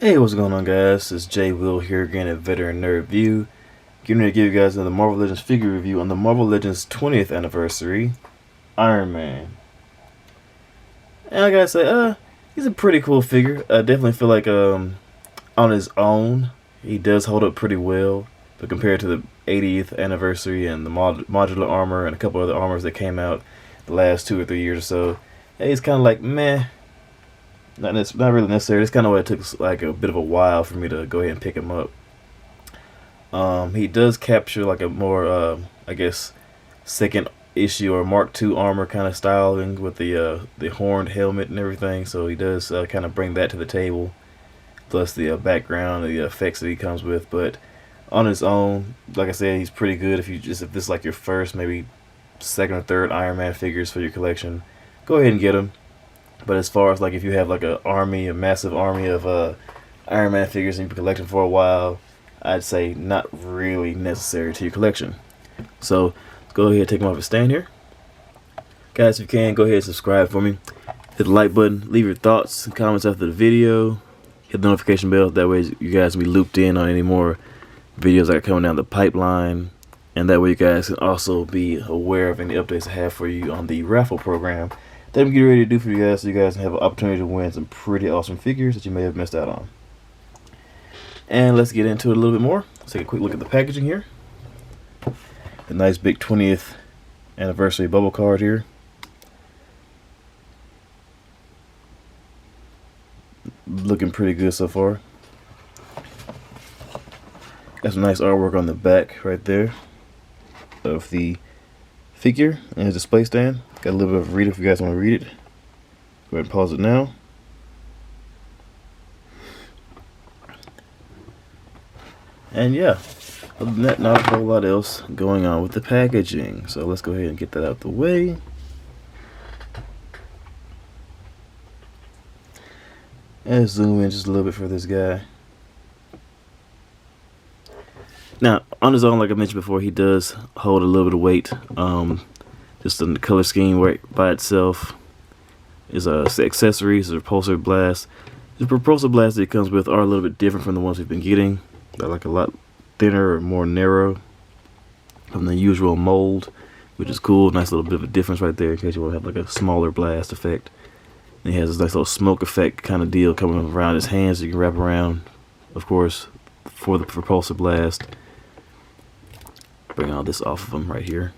Hey, what's going on, guys? It's Jay Will here again at Veteran Nerd Review. Getting ready to give you guys another Marvel Legends figure review on the Marvel Legends 20th anniversary, Iron Man. And I gotta say, he's a pretty cool figure. I definitely feel like on his own, he does hold up pretty well. But compared to the 80th anniversary and the modular armor and a couple other armors that came out the last 2 or 3 years or so, yeah, he's kind of like meh. Not really necessary. It's kind of why it took like a bit of a while for me to go ahead and pick him up. He does capture like a more, I guess, second issue or Mark II armor kind of styling with the horned helmet and everything. So he does kind of bring that to the table, plus the background, the effects that he comes with. But on his own, like I said, he's pretty good. If this is like your first, maybe second or third Iron Man figures for your collection, go ahead and get him. But as far as like if you have like a massive army of Iron Man figures and you've been collecting for a while, I'd say not really necessary to your collection. So let's go ahead and take him off his stand here. Guys, if you can, go ahead and subscribe for me. Hit the like button, leave your thoughts and comments after the video. Hit the notification bell, that way you guys can be looped in on any more videos that are coming down the pipeline. And that way you guys can also be aware of any updates I have for you on the raffle program that I'm getting ready to do for you guys, so you guys can have an opportunity to win some pretty awesome figures that you may have missed out on. And let's get into it a little bit more. Let's take a quick look at the packaging here. The nice big 20th anniversary bubble card here. Looking pretty good so far. Got some nice artwork on the back right there of the figure and his display stand. Got a little bit of read if you guys want to read it. Go ahead and pause it now. And yeah, other than that, not a whole lot else going on with the packaging. So let's go ahead and get that out the way. And zoom in just a little bit for this guy. Now, on his own, like I mentioned before, he does hold a little bit of weight. Just in the color scheme right by itself is accessories, a repulsor blast. The repulsor blast that it comes with are a little bit different from the ones we've been getting. They're like a lot thinner or more narrow from the usual mold, which is cool. Nice little bit of a difference right there in case you want to have like a smaller blast effect. And he has this nice little smoke effect kind of deal coming around his hands so you can wrap around, of course, for the repulsor blast. Bring all this off of him right here.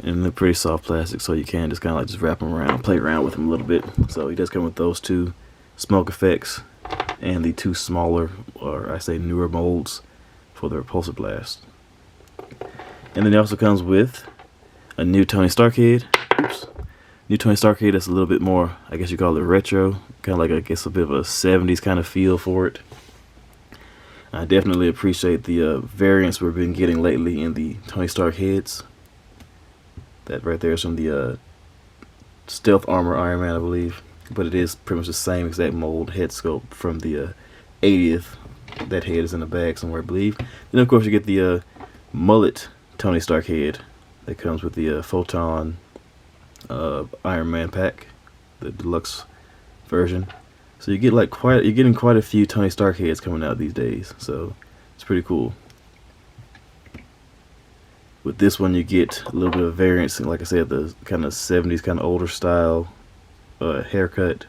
And they're pretty soft plastic, so you can just kind of like just wrap them around, play around with them a little bit. So he does come with those two smoke effects and the two smaller, or I say newer molds for the repulsor blast. And then it also comes with a new Tony Stark head. Oops. New Tony Stark head that's a little bit more, I guess you call it retro. Kind of like, I guess, a bit of a 70s kind of feel for it. I definitely appreciate the variants we've been getting lately in the Tony Stark heads. That right there is from the Stealth Armor Iron Man, I believe. But it is pretty much the same exact mold head sculpt from the 80th. That head is in the bag somewhere, I believe. Then, of course, you get the mullet Tony Stark head that comes with the Photon Iron Man pack, the deluxe version. So you get like you're getting quite a few Tony Stark heads coming out these days. So it's pretty cool. With this one, you get a little bit of variance, like I said, the kind of 70s, kind of older style haircut.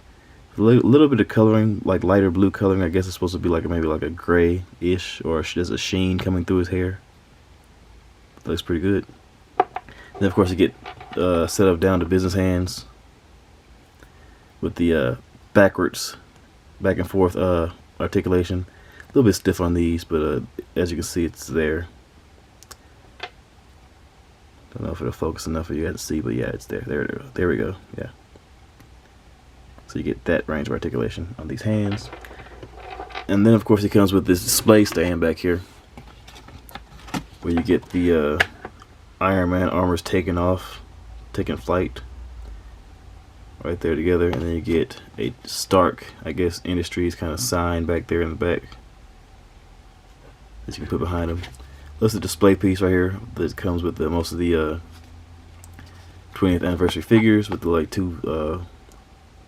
A little bit of coloring, like lighter blue coloring. I guess it's supposed to be like maybe like a gray-ish, or there's a sheen coming through his hair. Looks pretty good. Then, of course, you get set up down to business hands with the back and forth articulation. A little bit stiff on these, but as you can see, it's there. Don't know if it'll focus enough for you guys to see, but yeah, it's there. There we go. Yeah. So you get that range of articulation on these hands. And then, of course, it comes with this display stand back here, where you get the Iron Man armors taking flight right there together. And then you get a Stark, I guess, Industries kind of sign back there in the back that you can put behind him. That's the display piece right here that comes with most of the 20th anniversary figures with the like two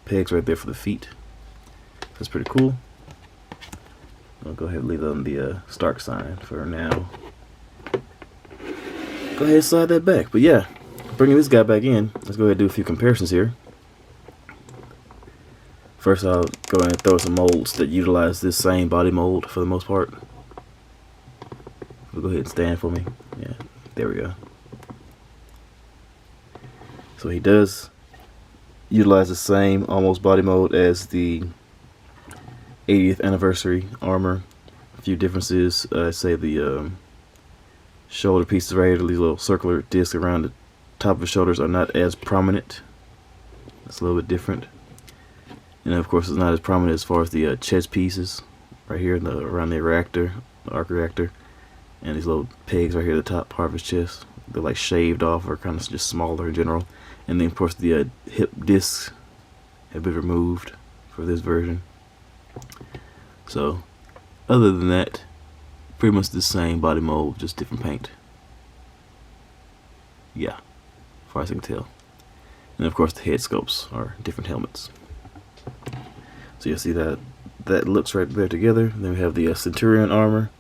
pegs right there for the feet. That's pretty cool. I'll go ahead and leave it on the Stark sign for now. Go ahead and slide that back. But yeah, bringing this guy back in, let's go ahead and do a few comparisons here. First, I'll go ahead and throw some molds that utilize this same body mold for the most part. Go ahead and stand for me. Yeah, there we go. So he does utilize the same almost body mold as the 80th anniversary armor. A few differences. Say the shoulder pieces right here, these little circular discs around the top of the shoulders are not as prominent. It's a little bit different. And of course, it's not as prominent as far as the chest pieces right here around the reactor, the arc reactor, and these little pegs right here at the top part of his chest. They're like shaved off or kind of just smaller in general. And then of course the hip discs have been removed for this version. So other than that, pretty much the same body mold, just different paint. Yeah, as far as I can tell. And of course the head sculpts are different helmets. So you'll see that looks right there together. And then we have the Centurion armor.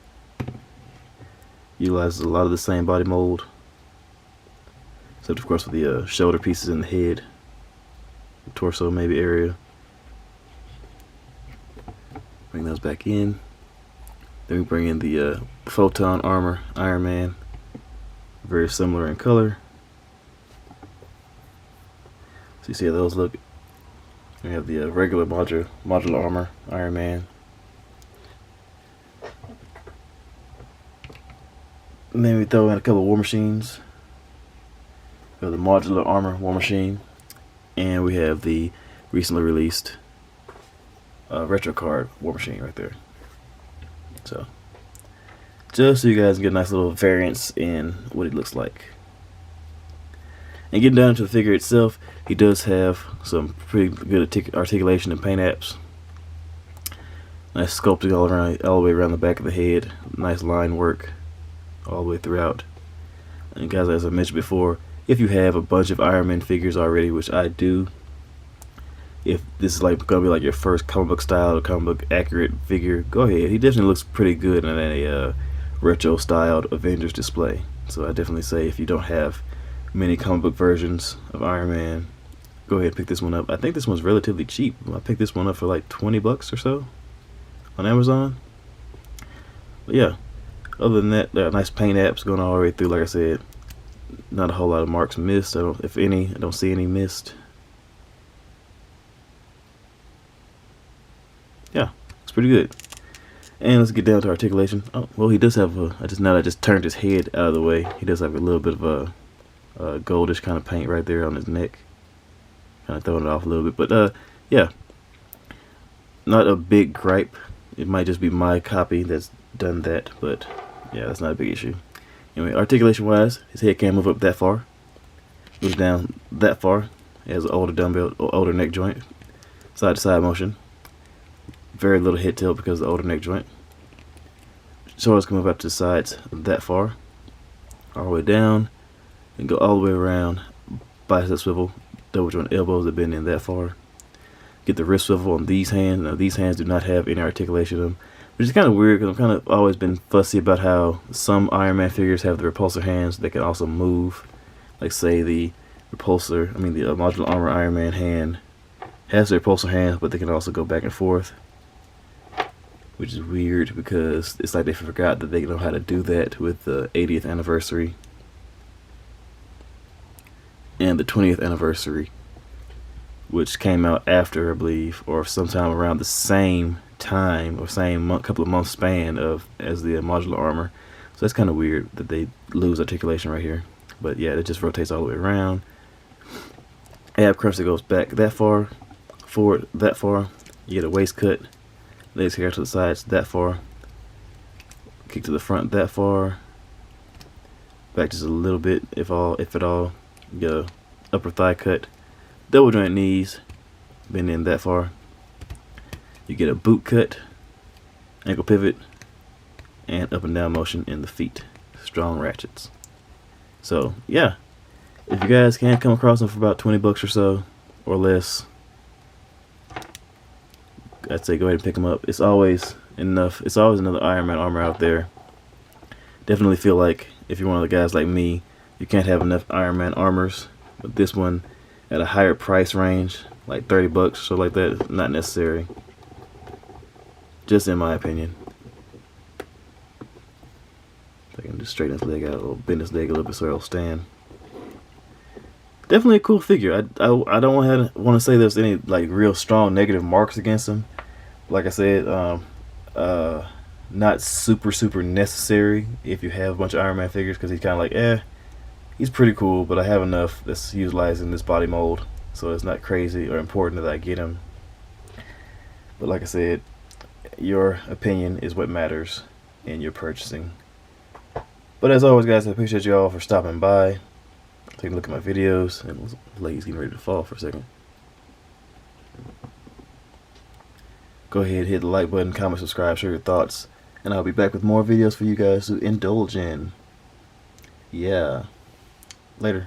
Utilizes a lot of the same body mold, except of course with the shoulder pieces in the head, the torso maybe area. Bring those back in. Then we bring in the Photon armor, Iron Man. Very similar in color. So you see how those look. We have the regular modular armor, Iron Man. And then we throw in a couple of war machines. We have the modular armor war machine. And we have the recently released retro card war machine right there. So, just so you guys can get a nice little variance in what it looks like. And getting down to the figure itself, he does have some pretty good articulation and paint apps. Nice sculpting all the way around the back of the head. Nice line work all the way throughout. And guys, as I mentioned before, if you have a bunch of Iron Man figures already, which I do, if this is like gonna be like your first comic book style or comic book accurate figure, go ahead. He definitely looks pretty good in a retro styled Avengers display. So I definitely say if you don't have many comic book versions of Iron Man, go ahead and pick this one up. I think this one's relatively cheap. I picked this one up for like 20 bucks or so on Amazon. But yeah, other than that, there are nice paint apps going all the way through. Like I said, not a whole lot of marks missed. If any, I don't see any missed. Yeah, it's pretty good. And let's get down to articulation. Oh, well, he does have I just turned his head out of the way. He does have a little bit of a goldish kind of paint right there on his neck, kind of throwing it off a little bit. But yeah, not a big gripe. It might just be my copy that's done that, but yeah, that's not a big issue. Anyway, articulation wise, his head can't move up that far. Moves down that far. He has an older dumbbell, older neck joint, side to side motion. Very little head tilt because of the older neck joint. Shoulders can move up to the sides that far, all the way down, and go all the way around. Bicep swivel, double joint elbows have been in that far. Get the wrist swivel on these hands. Now these hands do not have any articulation in them, which is kind of weird because I've kind of always been fussy about how some Iron Man figures have the repulsor hands that can also move. Like say the repulsor, the modular armor Iron Man hand has the repulsor hands, but they can also go back and forth, which is weird because it's like they forgot that they know how to do that with the 80th anniversary and the 20th anniversary, which came out after, I believe, or sometime around the same time or same couple of months span as the modular armor. So that's kind of weird that they lose articulation right here. But yeah, it just rotates all the way around. Ab crunch that goes back that far, forward that far. You get a waist cut. Legs kick out to the sides that far. Kick to the front that far. Back just a little bit, if at all. You get a upper thigh cut. Double joint knees, bend in that far. You get a boot cut, ankle pivot, and up and down motion in the feet. Strong ratchets. So yeah, if you guys can come across them for about 20 bucks or so, or less, I'd say go ahead and pick them up. It's always enough. It's always another Iron Man armor out there. Definitely feel like if you're one of the guys like me, you can't have enough Iron Man armors. But this one, at a higher price range, like 30 bucks or so like that, is not necessary. Just in my opinion. I can just straighten his leg out, or bend his leg a little bit so it'll stand. Definitely a cool figure. I don't want to say there's any like real strong negative marks against him. Like I said, not super necessary if you have a bunch of Iron Man figures, because he's kind of like, he's pretty cool, but I have enough that's utilized in this body mold, so it's not crazy or important that I get him. But like I said, your opinion is what matters in your purchasing. But as always, guys, I appreciate you all for stopping by, taking a look at my videos. And the leg's getting ready to fall for a second. Go ahead, hit the like button, comment, subscribe, share your thoughts, and I'll be back with more videos for you guys to indulge in. Yeah. Later.